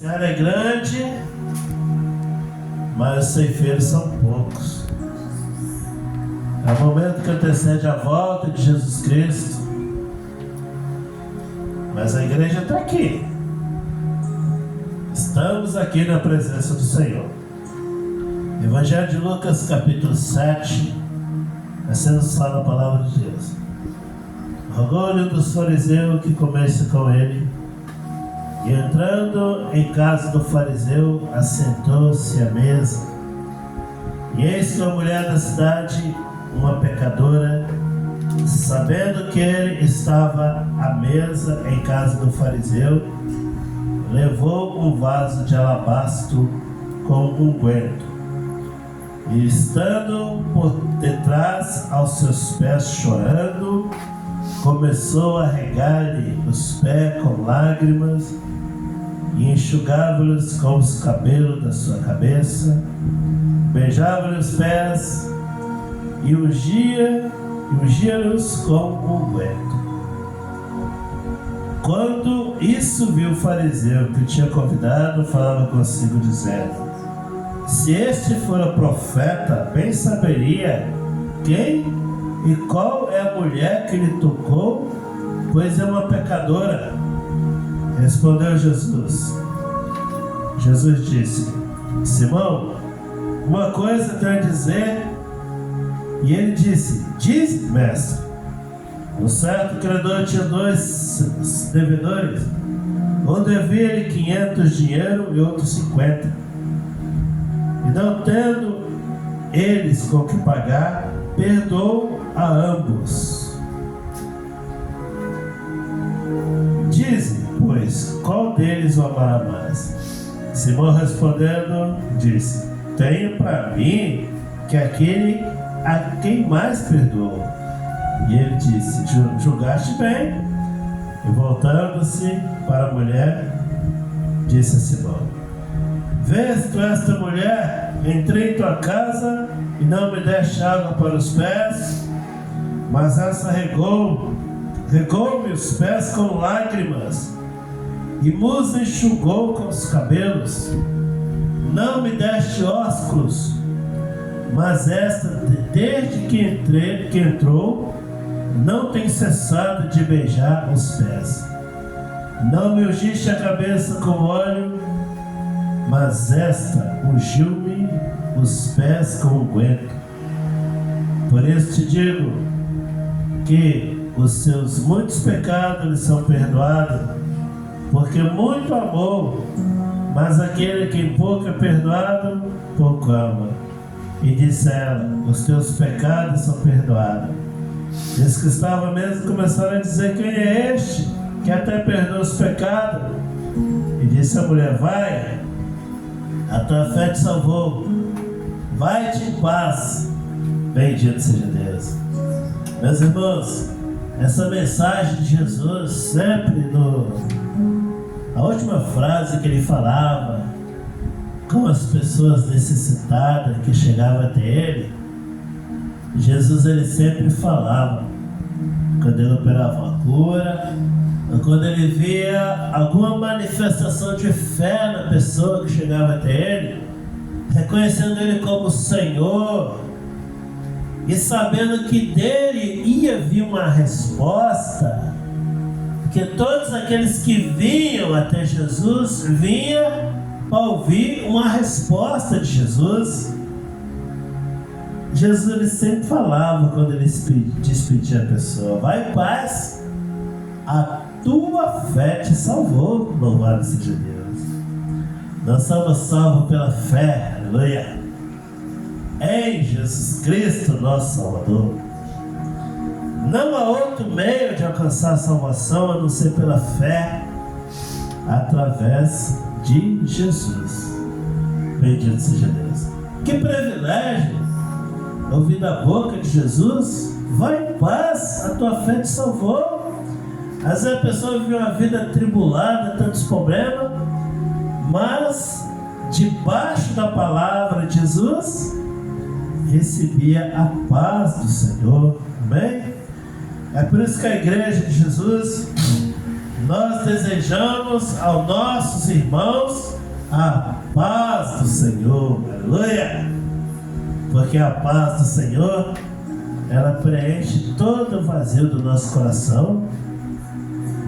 A área é grande, mas os ceifeiros são poucos. É o momento que antecede a volta de Jesus Cristo. Mas a igreja está aqui. Estamos aqui na presença do Senhor. Evangelho de Lucas, capítulo 7. Nós temos lá na palavra de Deus. Rogou-lhe dos fariseus que comesse com ele. E entrando em casa do fariseu, assentou-se à mesa. E eis que uma mulher da cidade, uma pecadora, sabendo que ele estava à mesa em casa do fariseu, levou um vaso de alabastro com unguento. E estando por detrás aos seus pés chorando, começou a regar-lhe os pés com lágrimas e enxugava-lhes com os cabelos da sua cabeça, beijava-lhe os pés e ungia-lhes com unguento. Quando isso viu o fariseu que o tinha convidado, falava consigo dizendo: se este fora profeta, bem saberia quem e qual é a mulher que lhe tocou, pois é uma pecadora. Respondeu Jesus. Jesus disse: Simão, uma coisa tenho a dizer. E ele disse: diz, mestre. Um certo credor tinha 2 devedores. Um devia-lhe 500 dinheiro e outro 50. E não tendo eles com que pagar, perdoou a ambos. Dize, pois, qual deles o amará mais? Simão respondendo, disse: tenho para mim que aquele a quem mais perdoou. E ele disse: julgaste bem. E voltando-se para a mulher, disse a Simão: vês tu esta mulher? Entrei em tua casa e não me deste água para os pés, mas essa regou-me os pés com lágrimas e nos enxugou com os cabelos. Não me deste ósculos, mas esta, desde que entrou, não tem cessado de beijar os pés. Não me ungiste a cabeça com óleo, mas esta ungiu-me os pés com unguento. Por isso te digo que os seus muitos pecados lhe são perdoados, porque muito amou, mas aquele que em pouco é perdoado, pouco ama. E disse ela: os teus pecados são perdoados. Eles que estavam mesmo começaram a dizer: quem é este que até perdoa os pecados? E disse a mulher: vai, a tua fé te salvou, vai-te em paz. Bendito seja Deus. Meus irmãos, essa mensagem de Jesus, sempre a última frase que ele falava com as pessoas necessitadas que chegavam até ele, Jesus ele sempre falava quando ele operava uma cura, ou quando ele via alguma manifestação de fé na pessoa que chegava até ele, reconhecendo ele como Senhor e sabendo que dele ia vir uma resposta, porque todos aqueles que vinham até Jesus vinham para ouvir uma resposta de Jesus. Jesus ele sempre falava quando ele despedia a pessoa: vai em paz, a tua fé te salvou. Louvado seja Deus. Nós somos salvos pela fé, aleluia, em Jesus Cristo, nosso Salvador. Não há outro meio de alcançar a salvação a não ser pela fé através de Jesus. Bendito seja Deus. Que privilégio ouvir da boca de Jesus: vai em paz, a tua fé te salvou. Às vezes a pessoa vive uma vida atribulada, tantos problemas, mas debaixo da palavra de Jesus recebia a paz do Senhor. Amém? É por isso que a igreja de Jesus nós desejamos aos nossos irmãos a paz do Senhor, aleluia, porque a paz do Senhor, ela preenche todo o vazio do nosso coração.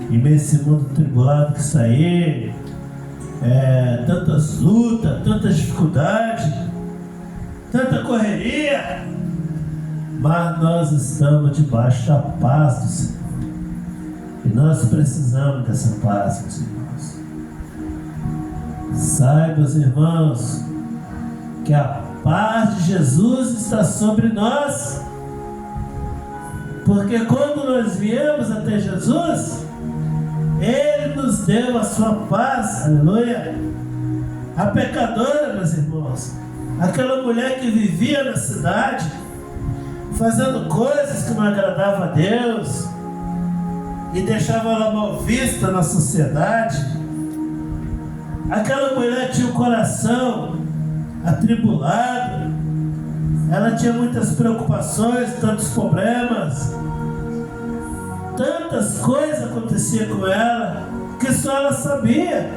E nesse mundo tribulado que está aí, tantas lutas, tantas dificuldades, tanta correria, mas nós estamos debaixo da paz do Senhor. E nós precisamos dessa paz, meus irmãos. Saibam, meus irmãos, que a paz de Jesus está sobre nós, porque quando nós viemos até Jesus, Ele nos deu a sua paz, aleluia. A pecadora, meus irmãos, aquela mulher que vivia na cidade, fazendo coisas que não agradavam a Deus, e deixava ela mal vista na sociedade, aquela mulher tinha o coração atribulado, ela tinha muitas preocupações, tantos problemas, tantas coisas aconteciam com ela, que só ela sabia.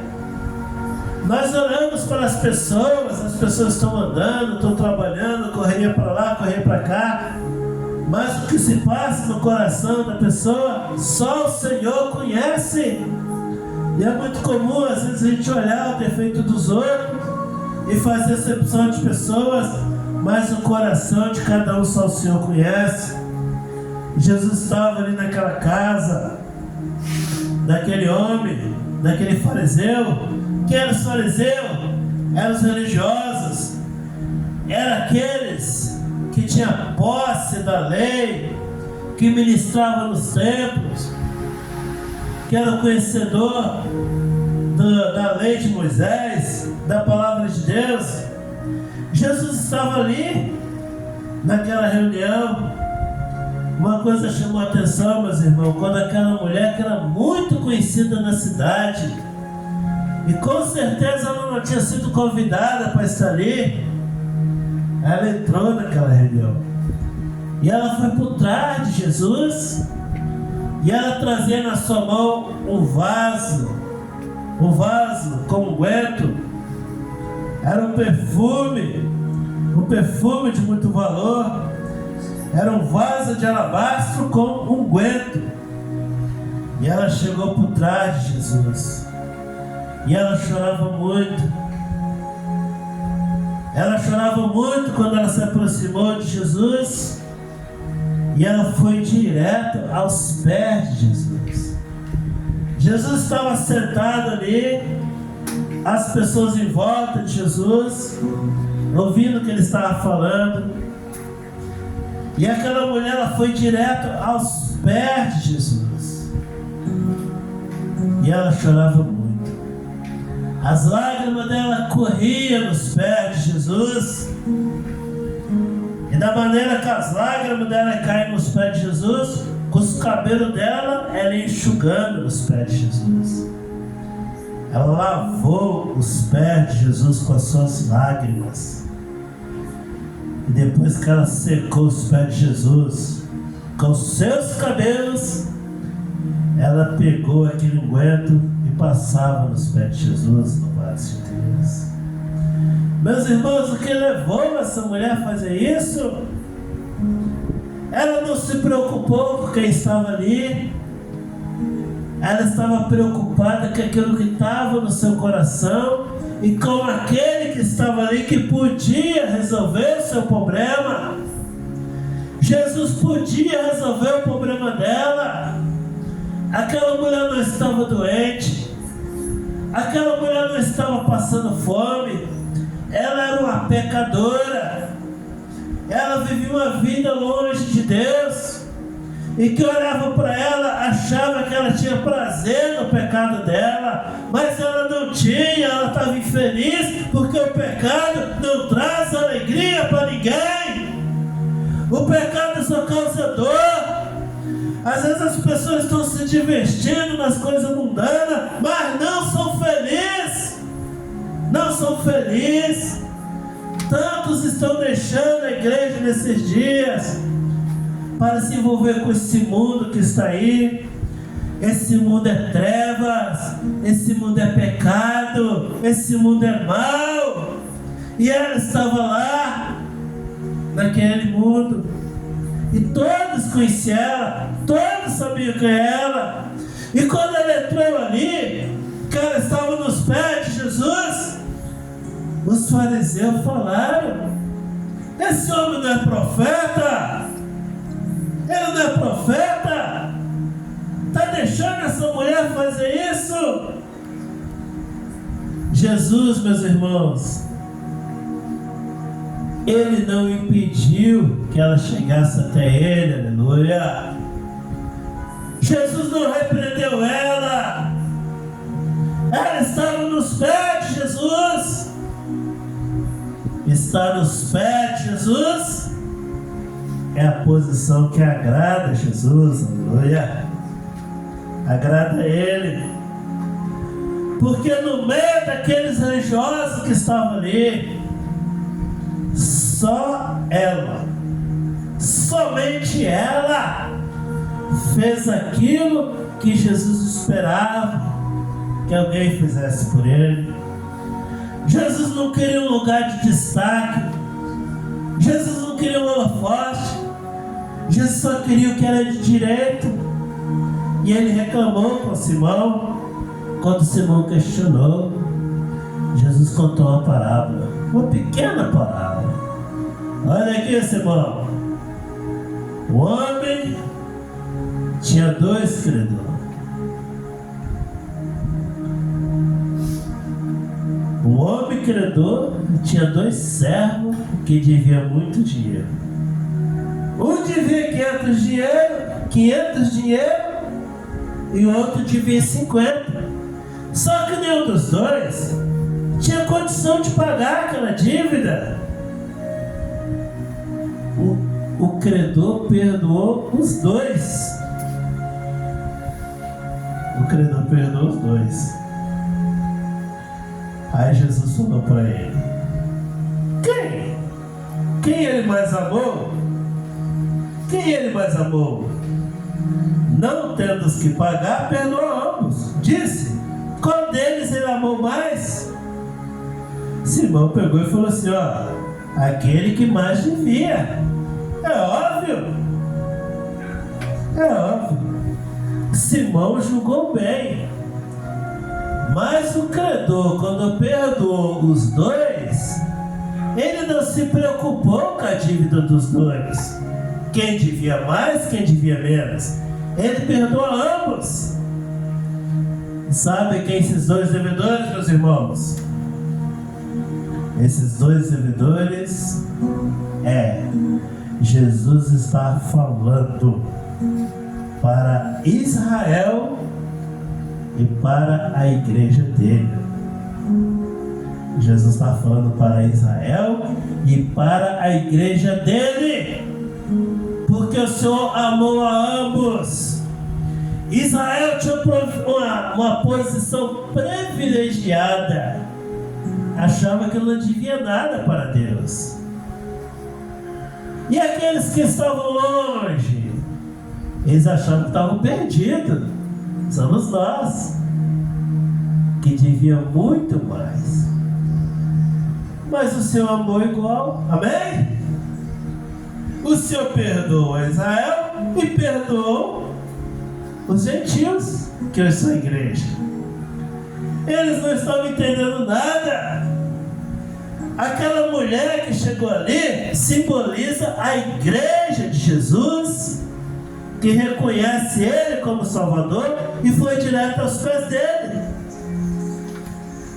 Nós olhamos para as pessoas estão andando, estão trabalhando, correria para lá, correria para cá, mas o que se passa no coração da pessoa, só o Senhor conhece. E é muito comum, às vezes, a gente olhar o defeito dos outros e fazer acepção de pessoas, mas o coração de cada um só o Senhor conhece. Jesus estava ali naquela casa, daquele homem, daquele fariseu. Quem era os fariseus? Eram os religiosos, eram aqueles que tinham posse da lei, que ministravam nos templos, que era o conhecedor da lei de Moisés, da palavra de Deus. Jesus estava ali, naquela reunião. Uma coisa chamou a atenção, meus irmãos, quando aquela mulher que era muito conhecida na cidade, e com certeza ela não tinha sido convidada para estar ali, ela entrou naquela reunião, e ela foi por trás de Jesus, e ela trazia na sua mão um vaso com unguento. Era um perfume de muito valor. Era um vaso de alabastro com unguento. E ela chegou por trás de Jesus, e ela chorava muito. Ela chorava muito quando ela se aproximou de Jesus, e ela foi direto aos pés de Jesus. Jesus estava sentado ali, as pessoas em volta de Jesus, ouvindo o que ele estava falando. E aquela mulher, ela foi direto aos pés de Jesus, e ela chorava muito. As lágrimas dela corriam nos pés de Jesus, e da maneira que as lágrimas dela caem nos pés de Jesus, com os cabelos dela, ela ia enxugando nos pés de Jesus. Ela lavou os pés de Jesus com as suas lágrimas. E depois que ela secou os pés de Jesus com os seus cabelos, ela pegou aquele unguento e passava nos pés de Jesus, louvado seja Deus. Meus irmãos, o que levou essa mulher a fazer isso? Ela não se preocupou com quem estava ali. Ela estava preocupada com aquilo que estava no seu coração e com aquele que estava ali, que podia resolver o seu problema. Jesus podia resolver o problema dela. Aquela mulher não estava doente, aquela mulher não estava passando fome, ela era uma pecadora, ela vivia uma vida longe de Deus, e que olhava para ela, achava que ela tinha prazer no pecado dela, mas ela não tinha, ela estava infeliz, porque o pecado não traz alegria para ninguém. O pecado só causa dor. Às vezes as pessoas estão se divertindo nas coisas mundanas, mas não são felizes. Não são felizes. Tantos estão deixando a igreja nesses dias para se envolver com esse mundo que está aí. esse mundo é trevas, esse mundo é pecado, esse mundo é mal. E ela estava lá, naquele mundo, e todos conheciam ela, todos sabiam quem é ela. E quando ela entrou ali, que ela estava nos pés de Jesus, os fariseus falaram: esse homem não é profeta? Ele não é profeta? Está deixando essa mulher fazer isso? Jesus, meus irmãos, Ele não impediu que ela chegasse até Ele, aleluia. Jesus não repreendeu ela. Ela estava nos pés de Jesus. Estar nos pés de Jesus é a posição que agrada a Jesus, aleluia. Agrada a Ele. Porque no meio daqueles religiosos que estavam ali, só ela, somente ela, fez aquilo que Jesus esperava que alguém fizesse por Ele. Jesus não queria um lugar de destaque. Jesus não queria um holofote. Jesus só queria o que era de direito. E Ele reclamou com Simão. Quando Simão questionou, Jesus contou uma parábola, uma pequena parábola. Olha aqui, Simão. O homem tinha 2 credores. O homem credor tinha 2 servos que deviam muito dinheiro. Um devia 500 dinheiro e o outro devia 50. Só que nenhum dos 2 tinha condição de pagar aquela dívida. O credor perdoou os 2. O credor perdoou os 2. Aí Jesus falou para ele: Quem ele mais amou? Quem ele mais amou? Não tendo os que pagar, perdoa ambos. Disse: qual deles ele amou mais? Simão pegou e falou assim: aquele que mais devia. É óbvio. Simão julgou bem. Mas o credor, quando perdoou os 2, ele não se preocupou com a dívida dos 2. Quem devia mais, quem devia menos. Ele perdoou ambos. Sabe quem esses 2 devedores, meus irmãos? Esses 2 devedores Jesus está falando para Israel e para a igreja dele. Jesus está falando para Israel e para a igreja dele, porque o Senhor amou a ambos. Israel tinha uma posição privilegiada, achava que não devia nada para Deus. E aqueles que estavam longe, eles achavam que estavam perdidos. Somos nós que deviam muito mais. Mas o Senhor amou igual. Amém? O Senhor perdoou Israel e perdoou os gentios, que hoje são a igreja. Eles não estavam entendendo nada. Aquela mulher que chegou ali simboliza a igreja de Jesus, que reconhece Ele como Salvador e foi direto aos pés dele.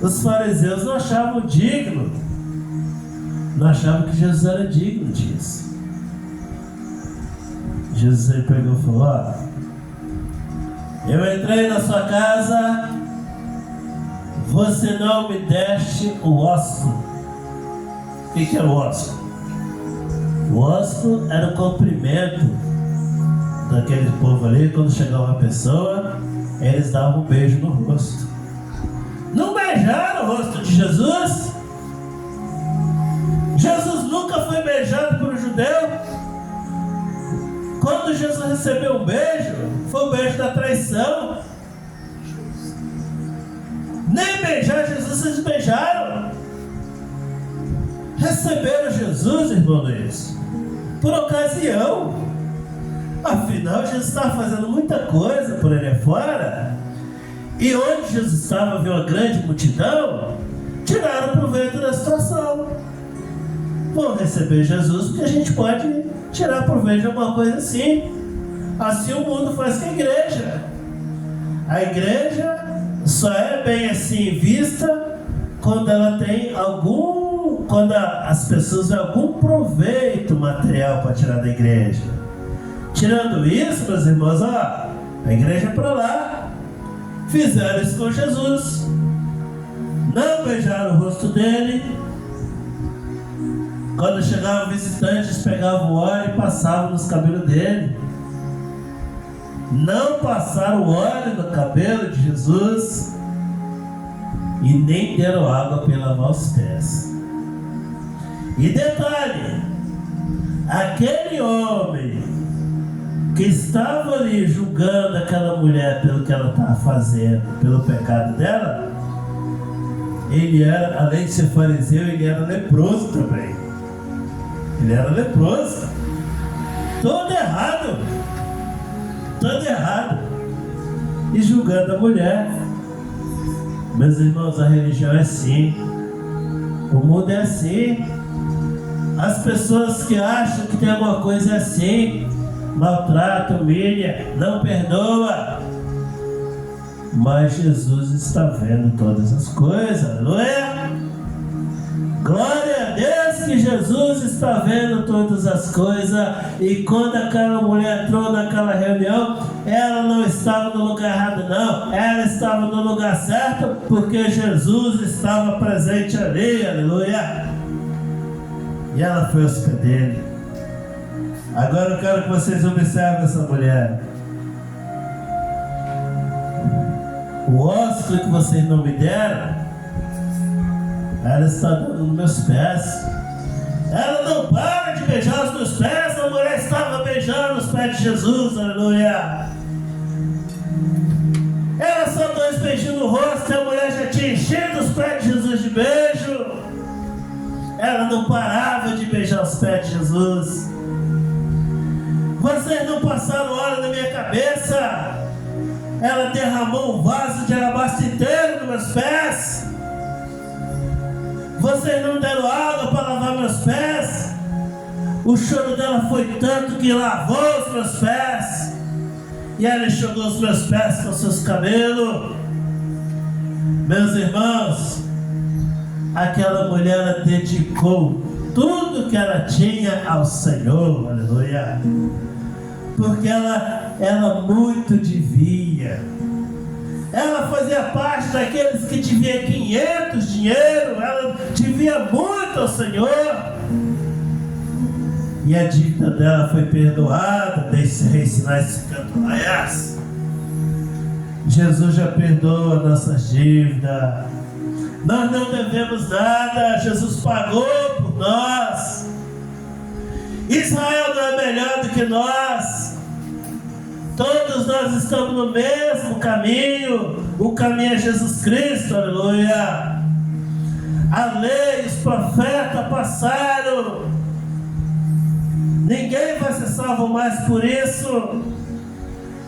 Os fariseus não achavam digno, não achavam que Jesus era digno disso. Jesus aí pegou e falou: eu entrei na sua casa, você não me deste o ósculo. O que era o ósculo? O ósculo era o cumprimento daquele povo ali. Quando chegava uma pessoa, eles davam um beijo no rosto. Não beijaram o rosto de Jesus. Jesus nunca foi beijado por um judeu. Quando Jesus recebeu um beijo, foi o beijo da traição. Nem beijar Jesus eles beijaram. Receberam Jesus, irmão Luiz, por ocasião. Afinal, Jesus estava fazendo muita coisa por ele fora. E onde Jesus estava, viu uma grande multidão, tiraram proveito da situação. Vão receber Jesus porque a gente pode tirar proveito de alguma coisa assim. Assim o mundo faz com a igreja. A igreja só é bem assim vista quando ela tem quando as pessoas têm algum proveito material para tirar da igreja. Tirando isso, meus irmãos, a igreja é para lá. Fizeram isso com Jesus. Não beijaram o rosto dele. Quando chegavam visitantes, pegavam óleo e passavam nos cabelos dele. Não passaram óleo no cabelo de Jesus e nem deram água para lavar os pés. E detalhe, aquele homem que estava ali julgando aquela mulher pelo que ela estava fazendo, pelo pecado dela, ele era, além de ser fariseu, ele era leproso também. Ele era leproso. Todo errado. E julgando a mulher. Meus irmãos, a religião é assim. O mundo é assim. As pessoas que acham que tem alguma coisa é assim. Maltrata, humilha, não perdoa. Mas Jesus está vendo todas as coisas, não é? Glória a Deus que Jesus está vendo todas as coisas. E quando aquela mulher entrou naquela reunião, ela não estava no lugar errado não. Ela estava no lugar certo, porque Jesus estava presente ali, aleluia. E ela foi aos pés dele. Agora eu quero que vocês observem essa mulher. O ósculo que vocês não me deram, ela está dando nos meus pés. Ela não para de beijar os meus pés. A mulher estava beijando os pés de Jesus, aleluia. Era só 2 beijinhos no rosto e a mulher já tinha enchido os pés de Jesus de beijo. Ela não parava de beijar os pés de Jesus. Vocês não passaram óleo na minha cabeça. Ela derramou um vaso de alabastro inteiro nos meus pés. Vocês não deram água para lavar meus pés. O choro dela foi tanto que lavou os meus pés. E ela enxugou os meus pés com seus cabelos. Meus irmãos, aquela mulher, ela dedicou tudo que ela tinha ao Senhor, aleluia. Porque ela muito devia. Ela fazia parte daqueles que deviam 500 dinheiro. Ela devia muito ao Senhor. E a dívida dela foi perdoada. Deixe-se reensinar esse canto. Aliás, Jesus já perdoa nossas dívidas. Nós não devemos nada. Jesus pagou por nós. Israel não é melhor do que nós. Todos nós estamos no mesmo caminho. O caminho é Jesus Cristo, aleluia. A lei e os profetas passaram. Ninguém vai ser salvo mais por isso.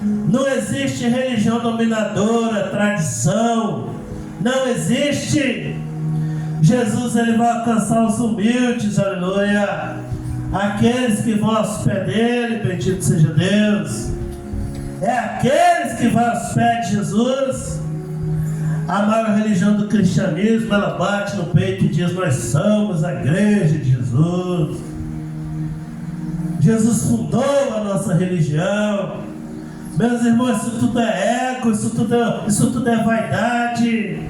Não existe religião dominadora, tradição. Não existe. Jesus, ele vai alcançar os humildes, aleluia. Aqueles que vão aos pés dele, bendito seja Deus. É aqueles que vão aos pés de Jesus. A maior religião do cristianismo, ela bate no peito e diz: nós somos a igreja de Jesus. Jesus fundou a nossa religião. Meus irmãos, isso tudo é ego, isso tudo é vaidade.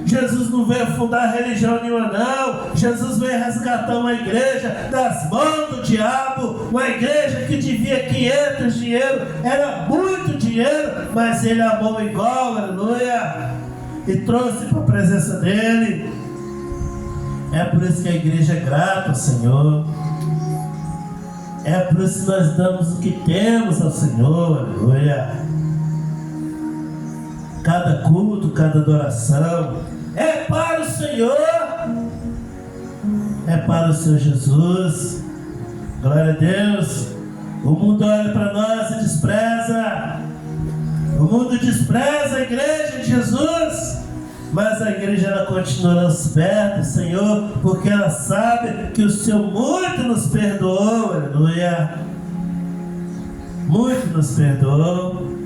Jesus não veio fundar religião nenhuma não. Jesus veio resgatar uma igreja das mãos do diabo. Uma igreja que devia 500 dinheiro. Era muito dinheiro, mas ele amou igual, aleluia. E trouxe para a presença dele. É por isso que a igreja é grata ao Senhor. É por isso que nós damos o que temos ao Senhor, aleluia. Cada culto, cada adoração é para o Senhor, é para o Senhor Jesus. Glória a Deus. O mundo olha para nós e despreza. O mundo despreza a igreja de Jesus, mas a igreja ela continua aos pés do Senhor, porque ela sabe que o Senhor muito nos perdoou, aleluia. Muito nos perdoou.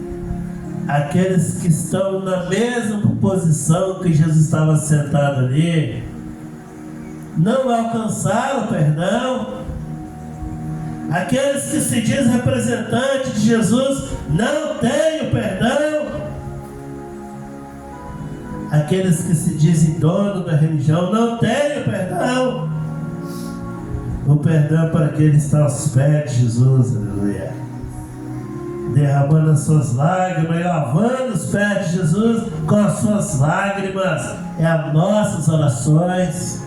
Aqueles que estão na mesma posição que Jesus estava sentado ali, não alcançaram o perdão. Aqueles que se diz representante de Jesus não têm o perdão. Aqueles que se dizem dono da religião não têm o perdão. O perdão é para aquele que está aos pés de Jesus, aleluia, derramando as suas lágrimas e lavando os pés de Jesus com as suas lágrimas. É as nossas orações,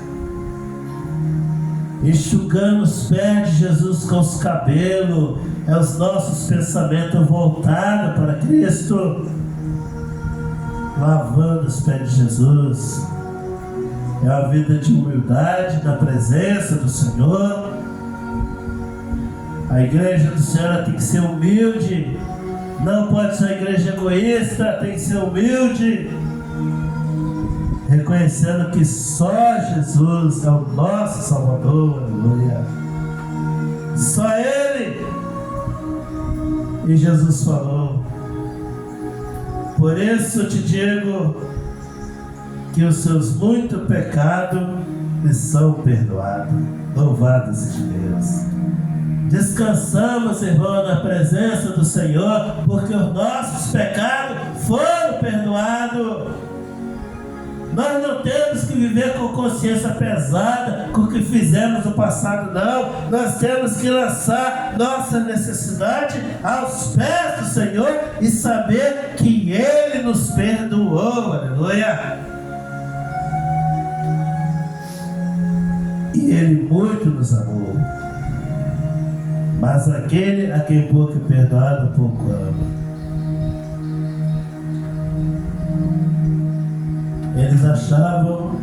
enxugando os pés de Jesus com os cabelos. É os nossos pensamentos voltados para Cristo, lavando os pés de Jesus. É uma vida de humildade na presença do Senhor. A igreja do Senhor tem que ser humilde. Não pode ser uma igreja egoísta, tem que ser humilde, reconhecendo que só Jesus é o nosso Salvador, aleluia. Só Ele. E Jesus falou: por isso eu te digo que os seus muitos pecados me são perdoados. Louvado seja Deus. Descansamos, irmão, na presença do Senhor, porque os nossos pecados foram perdoados. Nós não temos que viver com consciência pesada com o que fizemos no passado, não. Nós temos que lançar nossa necessidade aos pés do Senhor e saber que Ele nos perdoou, aleluia. E Ele muito nos amou. Mas aquele a quem pouco é perdoado, pouco ama. Eles achavam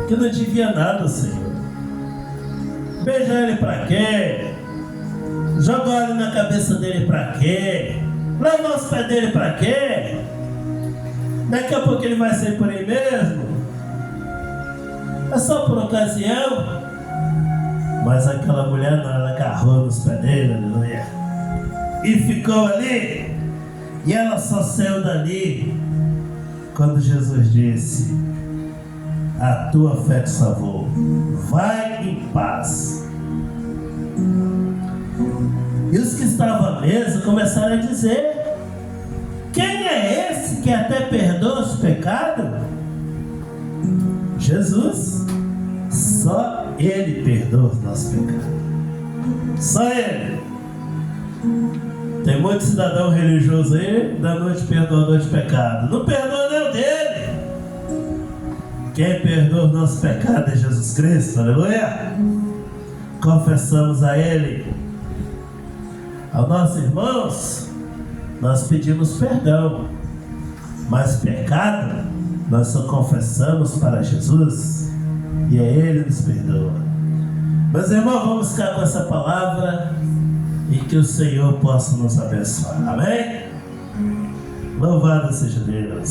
que não devia nada ao Senhor. Beijar Ele para quê? Jogar óleo na cabeça dele para quê? Lavar os pés dele para quê? Daqui a pouco ele vai sair por aí mesmo. É só por ocasião. Mas aquela mulher não, ela agarrou nos pés dele, aleluia, e ficou ali. E ela só saiu dali quando Jesus disse: a tua fé te salvou, vai em paz. E os que estavam à mesa começaram a dizer: quem é esse que até perdoa os pecados? Jesus. Só Ele perdoa os nossos pecados. Só Ele. Tem muito cidadão religioso aí, da noite perdoador de pecado. Não perdoa nem o dele. Quem perdoa os nossos pecados é Jesus Cristo, aleluia. Confessamos a Ele. Aos nossos irmãos, nós pedimos perdão. Mas pecado, nós só confessamos para Jesus. E é Ele que nos perdoa. Meus irmãos, vamos ficar com essa palavra e que o Senhor possa nos abençoar. Amém? Louvado seja Deus.